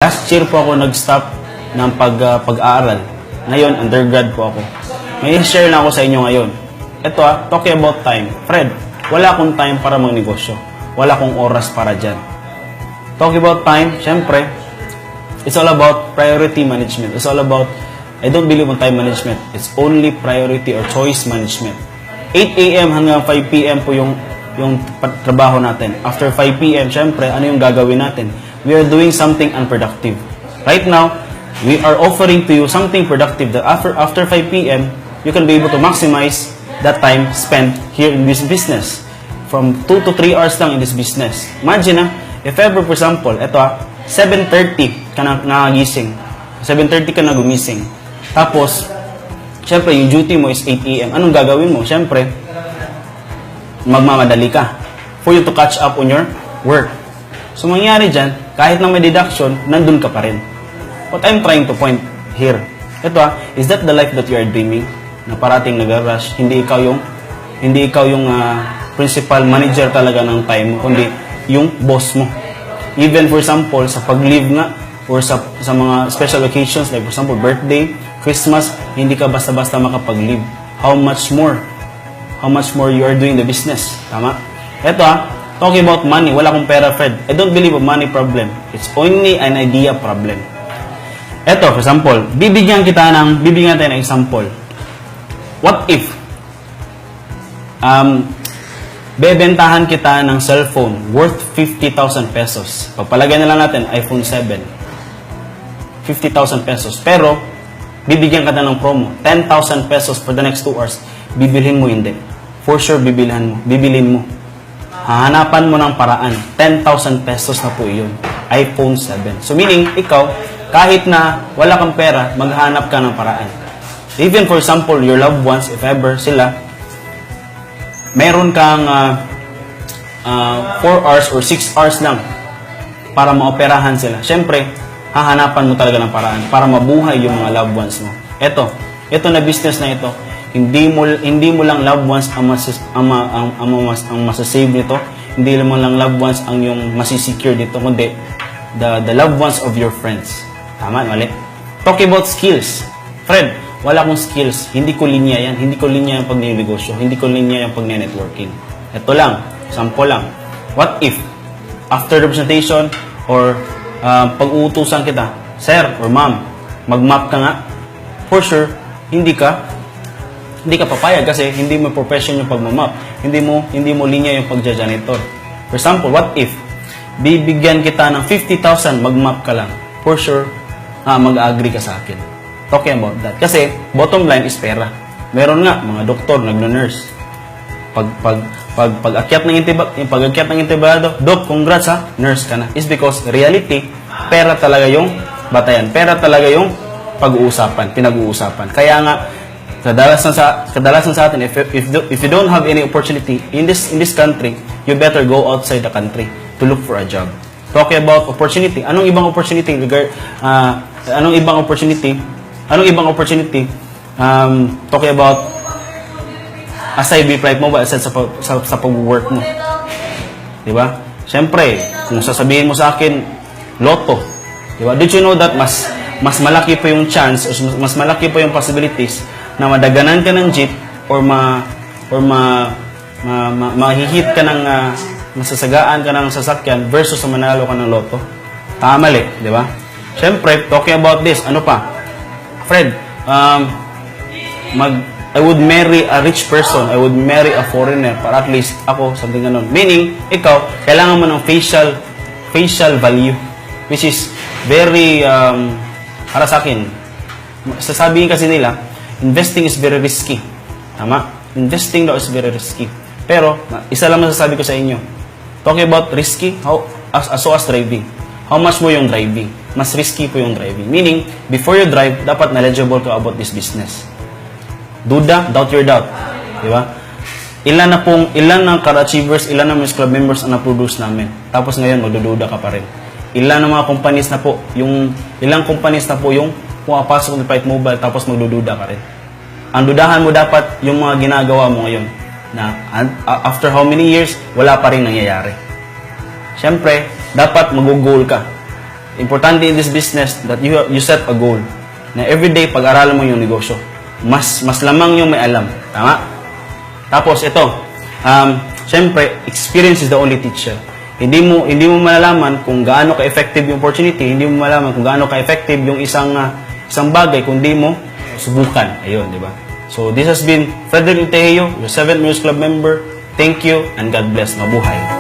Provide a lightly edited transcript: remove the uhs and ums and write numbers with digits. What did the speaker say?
Last year po ako nag-stop ng pag-aaral. Ngayon, undergrad po ako. May share lang ako sa inyo ngayon. Ito talking about time. Fred, wala akong time para magnegosyo. Wala akong oras para dyan. Talking about time, syempre, it's all about priority management. It's all about, I don't believe in time management. It's only priority or choice management. 8 a.m. hanggang 5 p.m. po yung trabaho natin. After 5 p.m., syempre, ano yung gagawin natin? We are doing something unproductive. Right now, we are offering to you something productive that after 5 p.m., you can be able to maximize that time spent here in this business. From 2 to 3 hours lang in this business. Imagine if ever, for example, 7:30 ka na nagising. 7:30 ka na gumising. Tapos, syempre, yung duty mo is 8 a.m. Anong gagawin mo? Syempre, magmamadali ka for you to catch up on your work. So, mangyari dyan, kahit na may deduction, nandun ka pa rin. What I'm trying to point here, is that the life that you are dreaming? Na parating nag-rush, hindi ikaw yung principal manager talaga ng time mo, kundi yung boss mo. Even for example, sa pag-leave nga, or sa mga special occasions, like for example, birthday, Christmas, hindi ka basta-basta makapag-leave. How much more you are doing the business. Tama? Talking about money, wala akong pera, Fred. I don't believe a money problem. It's only an idea problem. For example, bibigyan tayo ng example. What if bebentahan kita ng cellphone worth 50,000 pesos. Pagpalagay na lang natin iPhone 7. 50,000 pesos. Pero bibigyan ka na ng promo, 10,000 pesos for the next 2 hours. Bibilhin mo hindi. For sure bibilhin mo. Hahanapan mo ng paraan. 10,000 pesos na po iyon. iPhone 7. So meaning, ikaw, kahit na wala kang pera, maghanap ka ng paraan. Even for example, your loved ones, if ever sila, meron kang 4 hours or 6 hours lang para maoperahan sila. Siyempre, hahanapan mo talaga ng paraan para mabuhay yung mga loved ones mo. Ito na business na ito, hindi mo lang loved ones ang masasave nito, hindi mo lang loved ones ang yung masisecure dito, kundi the loved ones of your friends. Tama? Mali? Talk about skills. Fred, wala akong skills. Hindi ko linya yan. Hindi ko linya yung pag-negosyo. Hindi ko linya yung pag-networking. Ito lang. Sample lang. What if, after the presentation, or pag-uutusan kita, sir or ma'am, mag-map ka nga, for sure, hindi ka papayag kasi hindi mo profession yung pag-map. Hindi mo linya yung pag-janitor. For example, what if, bibigyan kita ng 50,000, mag-map ka lang. For sure, mag-agree ka sa akin. Talking about that. Kasi, bottom line is pera. Meron nga, mga doktor, nagno-nurse. Pag-akyat ng intibado, Dok, congrats ha, nurse ka na. Is because, reality, pera talaga yung batayan. Pera talaga yung pinag-uusapan. Kaya nga, kadalasan sa atin, if you don't have any opportunity in this country, you better go outside the country to look for a job. Talking about opportunity, anong ibang opportunity? Talking about aside be private mo ba aside sa pag-work mo. Di ba? Siyempre, kung sasabihin mo sa akin, loto. Di ba? Did you know that mas malaki pa yung chance, mas malaki pa yung possibilities na madaganan ka ng jeep or mahihit ka ng masasagaan ka ng sasakyan versus sa manalo ka ng loto. Mali, di ba? Siyempre, talking about this, ano pa? Fred, I would marry a rich person. I would marry a foreigner para at least ako, something ganun. Meaning, ikaw, kailangan mo ng facial value, which is very, para sa akin, sasabihin kasi nila, investing is very risky. Tama? Investing daw is very risky. Pero, isa lang masasabi ko sa inyo. Talking about risky, as driving. How much mo yung driving? Mas risky po yung driving. Meaning, before you drive, dapat knowledgeable ka about this business. Duda, doubt your doubt. Di ba? Ilan ng car-achievers, ilan ng club members ang na-produce namin. Tapos ngayon, magdududa ka pa rin. Ilang companies na po yung pumapasok ng Flight Mobile, tapos magdududa ka rin. Ang dudahan mo dapat yung mga ginagawa mo ngayon. Na after how many years, wala pa rin nangyayari. Siyempre, dapat mag-goal ka. importante in this business that you set a goal na everyday pag-aralan mo yung negosyo. Mas lamang yung may alam. Tama? Tapos ito, syempre, experience is the only teacher. Hindi mo malalaman kung gaano ka-effective yung opportunity, hindi mo malalaman kung gaano ka-effective yung isang bagay kung di mo subukan. Ayun, di ba? So, this has been Frederick Tejeo, your 7th Mirrors Club member. Thank you and God bless. Mabuhay.